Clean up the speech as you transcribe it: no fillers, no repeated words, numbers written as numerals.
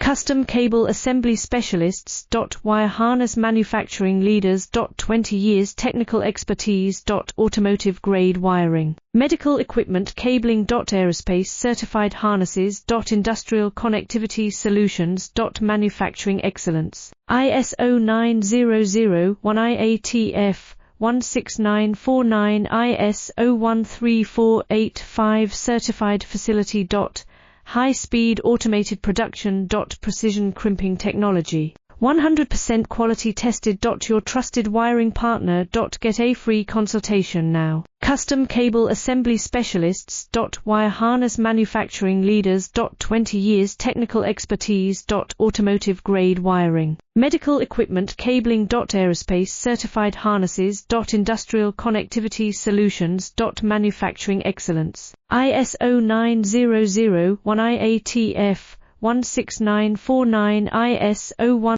Custom cable assembly specialists. Wire harness manufacturing leaders. 20 years technical expertise. Automotive grade wiring. Medical equipment cabling. Aerospace certified harnesses. Industrial connectivity solutions. Manufacturing excellence. ISO 9001 IATF 16949 ISO 13485 certified facility. High-speed automated production. Precision crimping technology. 100% quality tested. Your trusted wiring partner. Get a free consultation now. Custom cable assembly specialists. Wire harness manufacturing leaders. 20 years technical expertise. Automotive grade wiring. Medical equipment cabling. Aerospace certified harnesses. Industrial connectivity solutions. Manufacturing excellence. ISO 9001 IATF 16949 ISO 1